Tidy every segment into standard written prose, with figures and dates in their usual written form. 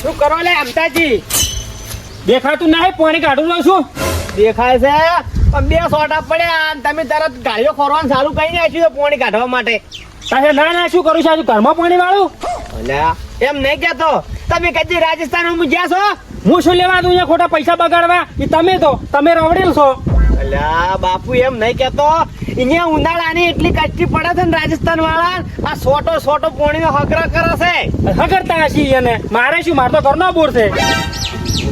શું કરો લે અમતાજી? દેખાતું નહીં, પાણી કાઢું લઉં છું. દેખાય છે પણ બે સોટા પડ્યા અને તમે તરત ગાડીઓ ખોરવાનું ચાલુ કરી નાખ્યું પાણી કાઢવા માટે. ના શું કરું છું ઘરમાં પાણી વાળું? અલ્યા એમ નહીં કેતો, તમે કદી રાજસ્થાનમાં ગયા છો? હું શું લેવા દઉં અહીંયા ખોટા પૈસા બગાડવા? એ તમે રવડેલ છો. અલ્યા બાપુ એમ નહીં કેતો, અહીંયા ઉનાળાની એટલી કચ્છી પડે છે ને રાજસ્થાન વાળા, આ સોટો પાણીનો હગરા કરે છે. હગરતા હશી એને, મારે શું, મારે તો ઘરનો બોર છે.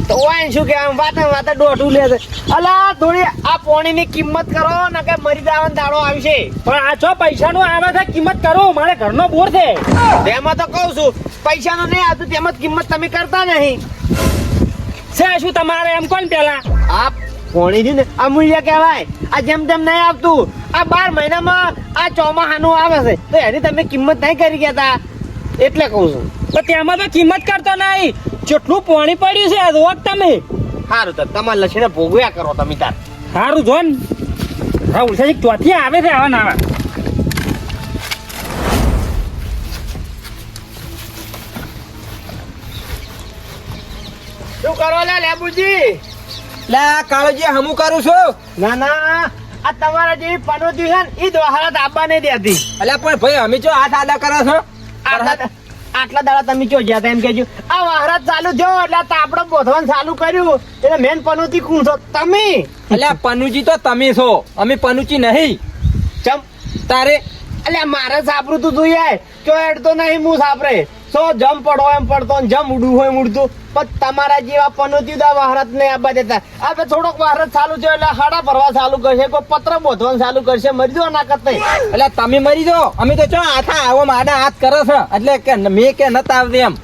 તો ઓય શું કે આમ વાતે દોઢું લે છે. અલા થોડી આ પાણીની કિંમત કરો ને કે મરી જવાનો દાડો આવશે. પણ આ છો પૈસાનો આવે છે, કિંમત કરો, મારે ઘરનો બોર છે. તેમાં તો કહું છું પૈસાનો નહીં આવતું, તેમાં કિંમત તમે કરતા નહીં. છે શું તમારે એમ કોણ પેલા આ પાણી ને અમૂલ્ય કહેવાય. આ જેમ તેમ નહીં આવતું, આ 12 મહિનામાં આ ચોમાહાનું આવે છે તો એની તમે કિંમત નહીં કરી ગયા એટલે કહું છું. તો તેમાં તો કિંમત કરતો નહીં, જેટલું પાણી પડ્યું છે રોજ તમે. સારું તો તમારે લસીને ભોગવ્યા કરો તમે તાર. સારું જો ને હા ઉલસાજી ચોથી આવે છે આવા નાવા. શું કરો લે લેબુજી? લે કાળજી હમું કરું છું. ના આ તમારા જેવી પનોતી છે ને ઈ દોહારત આપવા નહીં દેતી. અલ્યા પણ ભાઈ અમે જો હાથ આદા કરો છો. આટલા દાડા તમે ચો ગયા એમ કેજો. આ વહારત ચાલુ થયો એટલે તાપડો બોધવાનું ચાલુ કર્યું એટલે મેન પનોતી કોણ છો તમે? અલ્યા પનુજી તો તમે છો, અમે પનુચી નહીં. ચમ તારે અલ્યા મારે સાપરું તું જોઈએ તો એડતો નહીં હું સાપરે સો જમ પડો એમ પડતો ને જમ ઉડું હોય ઉડતું. પણ તમારા જેવા પનોતી વહારત નહીં આપવા દેતા. આપણે થોડોક વહારત ચાલુ થયો એટલે હાડા ભરવા ચાલુ કરશે, કોઈ પત્ર બોધવાનું ચાલુ કરશે, મરી જો નાકત નહીં. એટલે તમે મરી જાઓ, અમે તો ચો હાથા આવો આડા હાથ કરે છે એટલે કે મેં કે નતા આવતી એમ.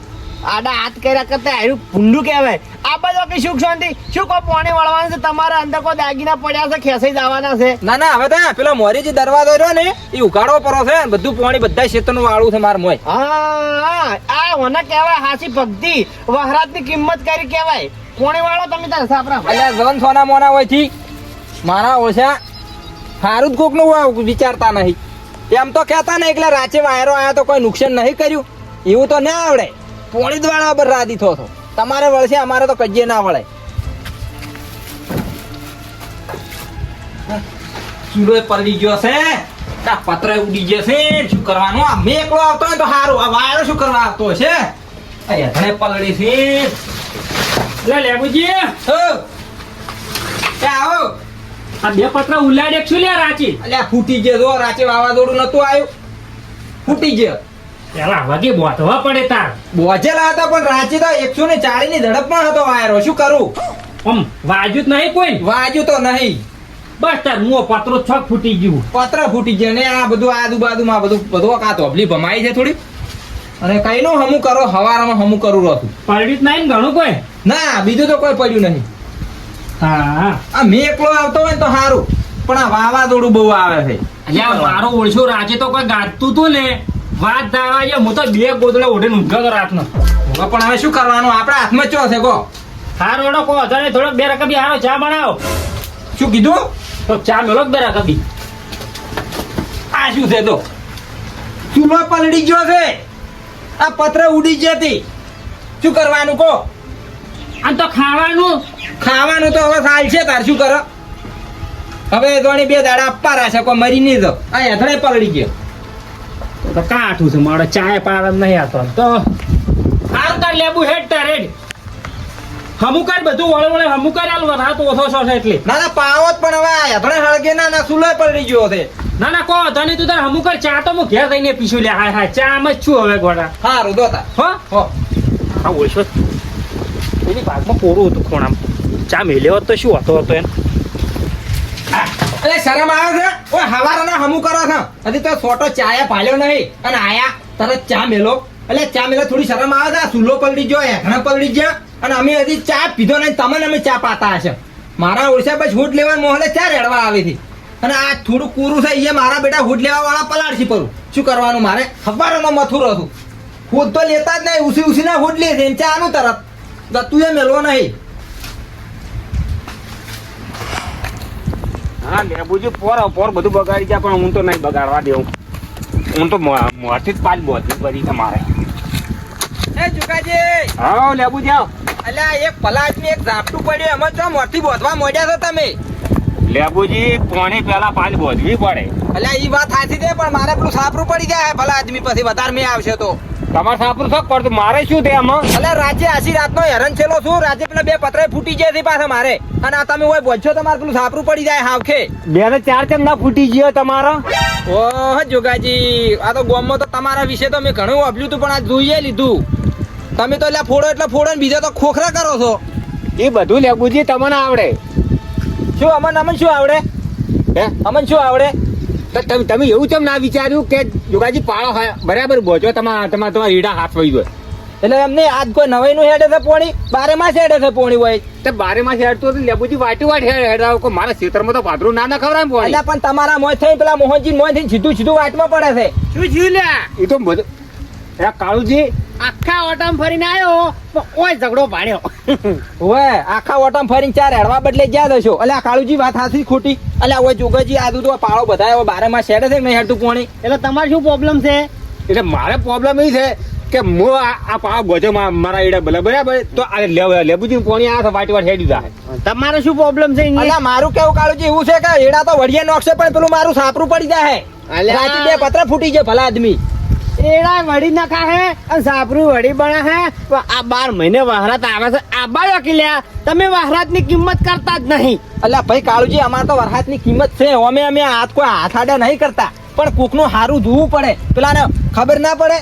આડા હાથ કર્યા કરતા આયરું ભૂંડું કહેવાય. આ બધો કે સુખ શાંતિ શું કોઈ પાણી વળવાનું છે? તમારા અંદર કોઈ દાગીના પડ્યા છે, ખેસાઈ જવાના છે? ના હવે તો પેલો મોરી જે દરવાજો રહ્યો ને એ ઉગાડવો પડો છે, બધું પાણી બધા ક્ષેત્રનું વાળું છે માર મોય. હા આ મને કહેવાય હાચી ભક્તિ, વહરાતની કિંમત કરી કહેવાય. પાણી વાળો તમે તાર સાપરા. એટલે જવન સોના મોના હોય થી મારા ઓછા સારું જ કોક નું વિચારતા નહીં. એમ તો કહેતા નહીં એટલે રાચે વાયરો આયા તો કોઈ નુકસાન નહીં કર્યું એવું તો ના આવડે. પોણી દ્વારા પર રાધી થો તમારે વળશે, અમારે તો કજ્જે ના વળે. ચૂલો પલળી ગયો છે, પત્ર ઉડી ગયો છે, શું કરવાનું? આ મેં એકલો આવતો હોય તો સારું, આ વાયરો શું કરવા આવતો છે? ધણે પલળી છે. લે લેબુજી આવો આ બે પત્ર ઉલાડે છું લે રાચી. અલ્યા ફૂટી ગયો, જો રાચે વાવાઝોડું નતું આવ્યું, ફૂટી ગયો. પેલા વગે બોધવા પડે તાર. બોજેલા હતા પણ રાંચી તો 140 ની ઝડપમાં હતો વાયરો, શું કરું? આમ વાજુ જ નહીં કોઈ? વાજુ તો નહીં. બસ તાર મુઓ પત્રો છક ફૂટી ગયું. પત્ર ફૂટી ગયો ને આ બધું આજુબાજુમાં બધું આ તોબલી ભમાઈ છે થોડી. અને કઈ નું હમું કરો, હવારમાં હમું કરું રહું. પડ્યું જ નહીં ને ઘણું કોઈ? ના બીજું તો કોઈ પડ્યું નહીં. હા આ મેં એકલો આવતો હોય તો સારું, પણ આ વાવાઝોડું બહુ આવે છે. મારો ઓળશો રાજે તો કોઈ ગાતું તું ને વાત દાવા છે. હું તો બે ગોદડા ઓઢે ઊંઘ્યો તો રાતનો. પણ હવે શું કરવાનું, આપણા હાથમાં ચો છે કો. હારો ઓડો કો અધારે થોડોક બે રકબી હારો ચા બનાવો. શું કીધું? તો ચા મેલો બે રકબી. આ શું છે? તો ચૂલો પલળી ગયો છે, આ પત્ર ઉડી જતી, શું કરવાનું કો? આમ તો ખાવાનું તો હવે સાલ છે તાર, શું કરો? હવે ધોણી 2 દાડા આપવા રહેશે, કોઈ મરી નહીં તો. આ હેઠળે પલળી ગયો તો કાઠું છે મારો, ચાય પાવા નહીં આવતો. તો હાલ તાર લેબુ હેડ તાર હેડ હમું કર, બધું વળે હમું કર. હાલ રાત ઓછો છો એટલે ના પાવત પણ હવે હેઠળે હળગે ના સુલો પલળી ગયો છે. ના કો તને તું તાર હમું કર. ચા તો હું ઘેર જઈને પીશું લે. હા ચા આમ જ છું હવે ગોડા. સારું દોતા હો હા ઓછો એની ભાગમાં કોરું હતું ખોણામ. ચા મેલ્યો હોત તો શું હતો એમ. અરે શરમ આવે છે? ઓય હવારના હમું કરો છો, હજી તો છોટો ચાયા પાલ્યો નહીં અને આયા તરત ચા મેલો. એટલે ચા મેલો થોડી શરમ આવે છે? સુલો પલળી ગયો, હેઠળ પલળી ગયા અને અમે હજી ચા પીધો નહીં, તમને અમે ચા પાતા હશે. મારા ઓળશા પછી હૂટ લેવા મોહલે ચા રેડવા આવી હતી અને આ થોડું કૂરું છે એ મારા બેટા હૂટ લેવા વાળા પલાળશી પરું. શું કરવાનું મારે? ખબરનો મથુર હતું. હૂટ તો લેતા જ નહીં, ઉસી ના હૂટ લે છે ચા આનું તરત ગતું એ મેળવો નહીં. હા લેબુજી પોર બધું બગાડી ગયા પણ હું તો નહીં બગાડવા દેવું. હું તો મોરથી જ 5 બોધી કરી તમારે. એ જુગાજી હા લેબુ જાઓ અલ્યા એક ભલા આદમી એક ઝાપટું પડ્યું એમાં જો મોરથી બોધવા મોડ્યા છો તમે લેબુજી પોણી પેલા પાંચ બોધવી પડે અલ્યા ઈ વાત સાચી છે પણ મારે પેલું સાપરું પડી જાય ભલા આદમી પછી વધારે મેં આવશે તો તમારે સાપરું શોખ પડતું મારે શું તે આમાં અલ્યા રાજે આશી રાતનો હેરાન છેલો છું રાજે પેલા બે પતરાય ફૂટી જાય છે પાછા મારે અને આ તમે હોય બોલશો તમારે પેલું સાપરું પડી જાય હાવખે 2 ને 4 ચમ ના ફૂટી ગયો તમારો ઓહ જોગાજી આ તો ગામમાં તો તમારા વિશે તો મેં ઘણું વાપર્યું હતું પણ આ જોઈએ લીધું તમે તો એટલે ફોડો એટલે ફોડો ને બીજા તો ખોખરા કરો છો એ બધું લેબુજી તમને આવડે શું અમન શું આવડે હે અમન શું આવડે તો તમે એવું કેમ ના વિચાર્યું કે જોગાજી પાળો હોય બરાબર બોજો તમારા ઈડા હાથ વહી ગયો એટલે એમને આજ કોઈ નવાઈ નું હેડે છે પોણી 12 માસ હેડે છે પોણી હોય તે 12 માં હેડતો લેબુજી વાટ હેડાવ કો મારા ખેતરમાં તો પાદરું ના ખવરાય પોણી એટલે પણ તમારા મોય થઈ પેલા મોહનજી મોય થઈ સીધું વાટમાં પડે છે શું જીવ લે એ તો બધું એ કાળુજી આખા ઓટામ ફરીને આવ્યો પણ ઓય ઝઘડો ભાડ્યો ઓય આખા ઓટમ ફરીને 4 હેડવા બદલે જ્યાં દશો એટલે આ કાળુજી વાત હાથી ખોટી એટલે ઓય જોગજી આદુ તો પાળો બધાય 12 માસ હેડે છે કે નહીં હેડતું પોણી એટલે તમારે શું પ્રોબ્લેમ છે એટલે મારે પ્રોબ્લેમ એ છે કે હું આ પાળો બોજો મારા ઈડા બરાબર તો આ લેબુજી પોણી આ વાટી વાર હેડી જાય તમારે શું પ્રોબ્લેમ છે એટલે મારું કેવું કાળુજી એવું છે કે એડા તો વડિયા નોખશે પણ પેલું મારું સાપરું પડી જાય રાતે બે પતરા ફૂટી જાય ભલા આદમી એડા વડી નાખા હે અને સાપરું વડી બના હે આ 12 મહિને વહરાત આવે છે આ બાયો કિલ્યા તમે વહરાત ની કિંમત કરતા જ નહીં અલ્યા ભાઈ કાળુજી અમાર તો વરસાદ ની કિંમત છે અમે હાથ કોઈ હાથ આડા નહીં કરતા પણ કોક નું હારું જોવું પડે પેલા ખબર ના પડે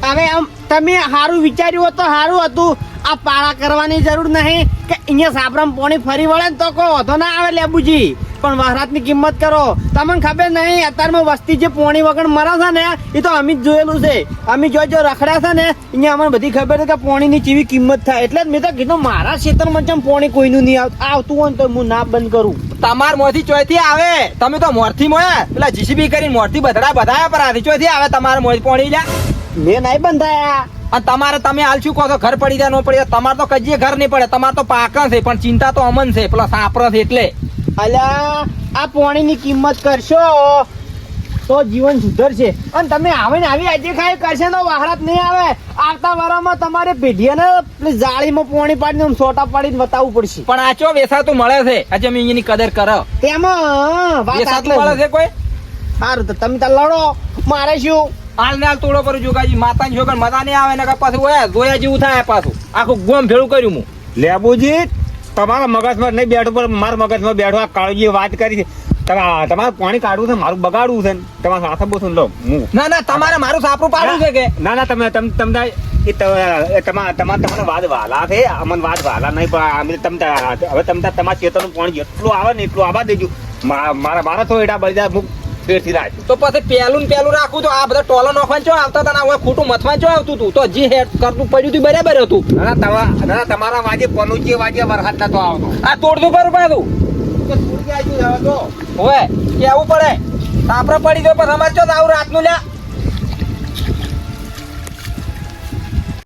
હવે આમ તમે સારું વિચાર્યું હોત તો સારું હતું આ પાળા કરવાની જરૂર નહીં કે અહીંયા સાપરામ પોણી ફરી વળે ને તો કોઈ વધો ના આવે લેબુજી પણ વહરાતની કિંમત કરો તમને ખબર નહીં અત્યારમાં વસ્તી જે પોણી વગર મરે છે ને એ તો અમે જ જોયેલું છે અમે જો રખડ્યા છે ને અહીંયા અમને બધી ખબર છે કે પોણીની કેવી કિંમત થાય એટલે જ મેં તો કીધું મારા ક્ષેત્રમાં જેમ પોણી કોઈનું નહીં આવતું હોય ને તો હું ના બંધ કરું તમાર મોથી ચોયથી આવે તમે તો મોરથી મોયા પેલા જીસીબી કરીને મોરથી બધાયા પર આથી ચોયથી આવે તમારે મોય પોણી જા મેં નહીં બંધાયા અને તમારે તમે હાલ શું કહો છો ઘર પડી જાય ન પડી જાય તમારે તો કજીએ ઘર નહીં પડે તમારે તો પાકણ છે પણ ચિંતા તો અમન છે પેલા સાપર છે એટલે અલ્યા આ પોણીની કિંમત કરશો તો જીવન સુધરશે અને તમે આવીને આવી આજે ખાઈ કરશે તો વહરાત નહીં આવે આવતા વારમાં તમારે પેઢીને જાળીમાં પોણી પાડીને સોટા પાડીને બતાવવું પડશે પણ આ ચો વેસાતું મળે છે આજે અમે એની કદર કરો તેમાં વેસાતું મળે છે કોઈ સારું તો તમે તો લડો મારે શું હાલ ને હાલ તોડો પર જોગાજી માતા ની છોકરા મજા નહીં આવે ને પાછું જોયા જેવું થાય પાછું આખું ગોમ ભેળું કર્યું હું લેબુજી તમારા મગજમાં નહીં બેઠું પણ મારા મગજમાં બેઠો આ કાળજી વાત કરી છે તમારે પાણી કાઢવું છે મારું બગાડવું છે તમારા સાથે બોલું લો હું ના તમારે મારું સાપરું પાડવું છે કે ના તમને તમારે વાદ વાલા છે અમને વાદ વાલા નહીં પણ હવે તમારા ખેતરનું પાણી જેટલું આવે ને એટલું આવવા દેજો મારા તો એડા બળી જાય હું ફેરથી રાખ તો પછી પેલું રાખવું તો આ બધા ટોલો નોખવાનું ચો આવતા હતા હવે ખોટું મથવાનું ચો આવતું હતું તો જે હેડ કરતું પડ્યું હતું બરાબર હતું તમારા વાજે પનુચી વાજે વરસાદ નતો આવતો આ તોડતું કરું પાછું હવે કેવું પડે આપડે પડી ગયો પણ અમારે ચો આવું રાતનું લ્યા